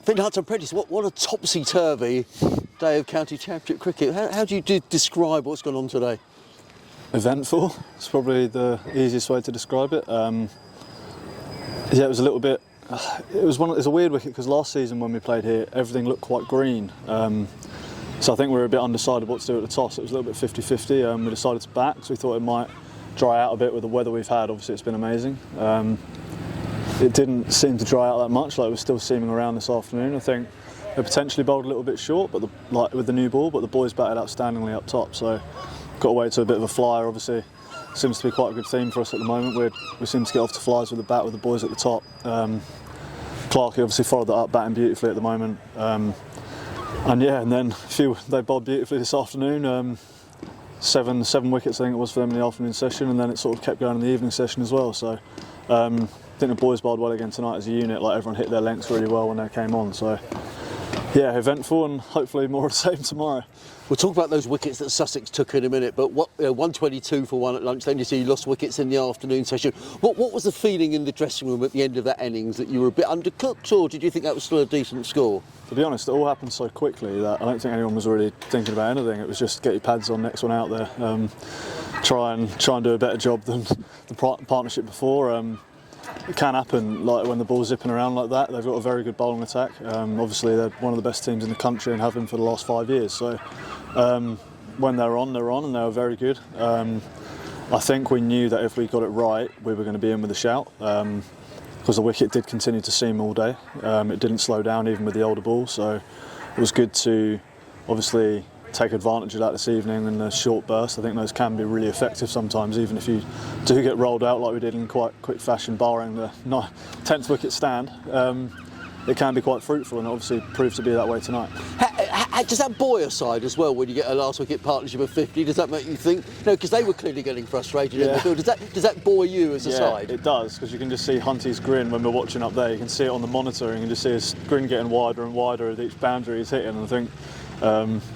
Fynn Hudson-Prentice, what a topsy-turvy day of county championship cricket. How do you describe what's gone on today? Eventful. It's probably the easiest way to describe it. Yeah, it was a little bit. It was a weird wicket because last season when we played here, everything looked quite green. So I think we were a bit undecided what to do at the toss. It was a little bit 50-50. We decided to back, so we thought it might dry out a bit with the weather we've had. Obviously, it's been amazing. It didn't seem to dry out that much. Like, it was still seaming around this afternoon. I think they potentially bowled a little bit short, but with the new ball. But the boys batted outstandingly up top. So got away to a bit of a flyer. Obviously, seems to be quite a good theme for us at the moment. We seem to get off to flyers with the bat with the boys at the top. Clarkey obviously followed that up, batting beautifully at the moment. And then they bowled beautifully this afternoon. Seven wickets I think it was for them in the afternoon session, and then it sort of kept going in the evening session as well. So I think the boys bowled well again tonight as a unit. Like, everyone hit their lengths really well when they came on. So yeah, eventful, and hopefully more of the same tomorrow. We'll talk about those wickets that Sussex took in a minute, but 122 for one at lunch, then you see you lost wickets in the afternoon session. What was the feeling in the dressing room at the end of that innings? That you were a bit undercooked, or did you think that was still a decent score? To be honest, it all happened so quickly that I don't think anyone was really thinking about anything. It was just get your pads on, next one out there. Try and do a better job than the partnership before. It can happen, like when the ball's zipping around like that. They've got a very good bowling attack. Obviously, they're one of the best teams in the country and have been for the last 5 years. So when they're on, and they were very good. I think we knew that if we got it right, we were going to be in with a shout, because the wicket did continue to seam all day. It didn't slow down even with the older ball, so it was good to obviously take advantage of that this evening in a short burst. I think those can be really effective sometimes, even if you do get rolled out like we did in quite quick fashion, barring the 10th wicket stand. It can be quite fruitful, and obviously proved to be that way tonight. Does that buoy a side as well when you get a last wicket partnership of 50? Does that make you think? No, because they were clearly getting frustrated in the field. Does that buoy you as a side? It does, because you can just see Hunty's grin when we're watching up there. You can see it on the monitor, and you can just see his grin getting wider and wider with each boundary he's hitting. And I think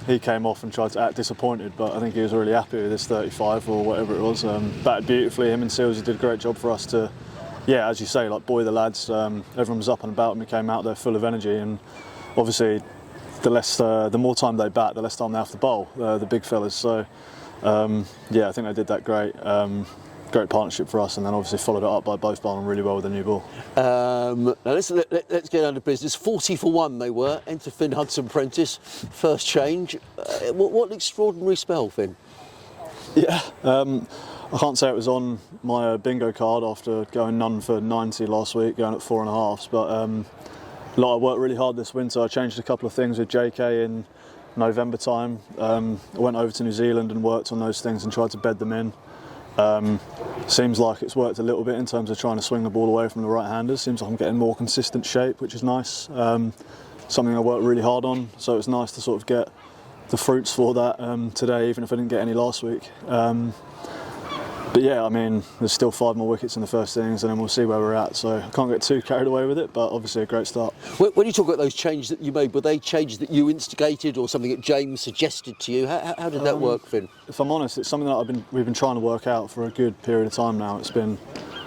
he came off and tried to act disappointed, but I think he was really happy with this 35 or whatever it was. Batted beautifully. Him and Sealsy did a great job for us to, as you say, like, buoy the lads. Everyone was up and about, and we came out there full of energy. And obviously, the more time they bat, the less time they have to bowl, the big fellas. So I think they did that great. Great partnership for us, and then obviously followed it up by both bowling really well with the new ball. Now let's get down to business. 40 for one they were. Enter Fynn Hudson-Prentice, first change. What an extraordinary spell, Fynn. Yeah, I can't say it was on my bingo card after going none for 90 last week, going at 4.5s, but I worked really hard this winter. I changed a couple of things with JK in November time. I went over to New Zealand and worked on those things and tried to bed them in. Seems like it's worked a little bit in terms of trying to swing the ball away from the right-handers. Seems like I'm getting more consistent shape, which is nice. Something I worked really hard on, so it's nice to sort of get the fruits for that today, even if I didn't get any last week. But yeah, I mean, there's still 5 more wickets in the first innings, and then we'll see where we're at. So I can't get too carried away with it, but obviously a great start. When you talk about those changes that you made, were they changes that you instigated or something that James suggested to you? How did that work, Fynn? If I'm honest, it's something that we've been trying to work out for a good period of time now. It's been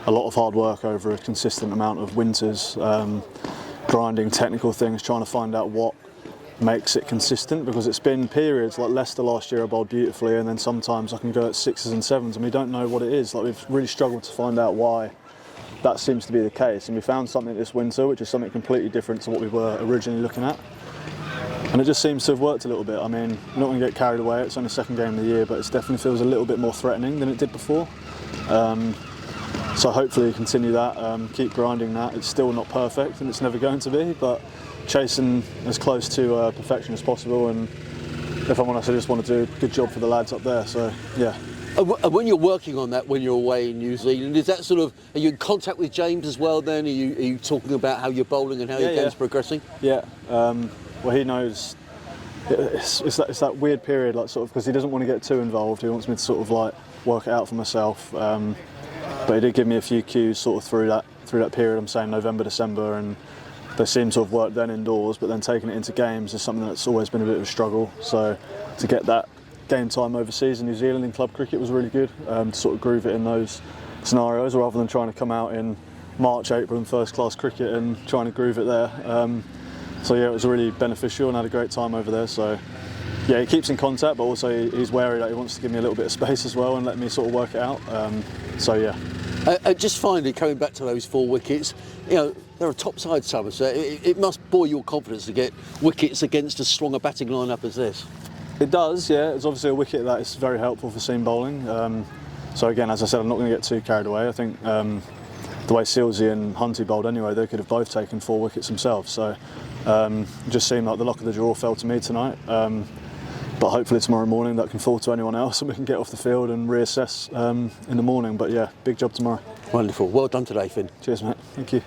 a lot of hard work over a consistent amount of winters, grinding technical things, trying to find out what makes it consistent, because it's been periods like Leicester last year I bowled beautifully, and then sometimes I can go at 6s and 7s, and we don't know what it is. Like, we've really struggled to find out why that seems to be the case, and we found something this winter which is something completely different to what we were originally looking at, and it just seems to have worked a little bit. I mean, I'm not going to get carried away, it's only the second game of the year, but it definitely feels a little bit more threatening than it did before. So hopefully continue that, keep grinding that. It's still not perfect, and it's never going to be, but chasing as close to perfection as possible, and if I'm honest, I just want to do a good job for the lads up there, so yeah. And when you're working on that, when you're away in New Zealand, is that sort of, are you in contact with James as well then? Are you talking about how you're bowling and how your game's progressing? Yeah, well, he knows, it's that weird period, like, sort of, because he doesn't want to get too involved. He wants me to sort of like work it out for myself, but he did give me a few cues sort of through that period. I'm saying November, December, and they seem to have worked then indoors, but then taking it into games is something that's always been a bit of a struggle. So to get that game time overseas in New Zealand in club cricket was really good, to sort of groove it in those scenarios rather than trying to come out in March, April in first class cricket and trying to groove it there. So yeah, it was really beneficial and had a great time over there. So yeah, he keeps in contact, but also he's wary that he wants to give me a little bit of space as well and let me sort of work it out. So yeah. Just finally, coming back to those 4 wickets, you know, they're a top side, Somerset. It must buoy your confidence to get wickets against as strong a batting lineup as this. It does, yeah. It's obviously a wicket that is very helpful for seam bowling. So again, as I said, I'm not going to get too carried away. I think the way Sealsy and Hunty bowled anyway, they could have both taken 4 wickets themselves. So it just seemed like the luck of the draw fell to me tonight. But hopefully tomorrow morning that can fall to anyone else and we can get off the field and reassess in the morning. But yeah, big job tomorrow. Wonderful. Well done today, Fynn. Cheers, mate. Thank you.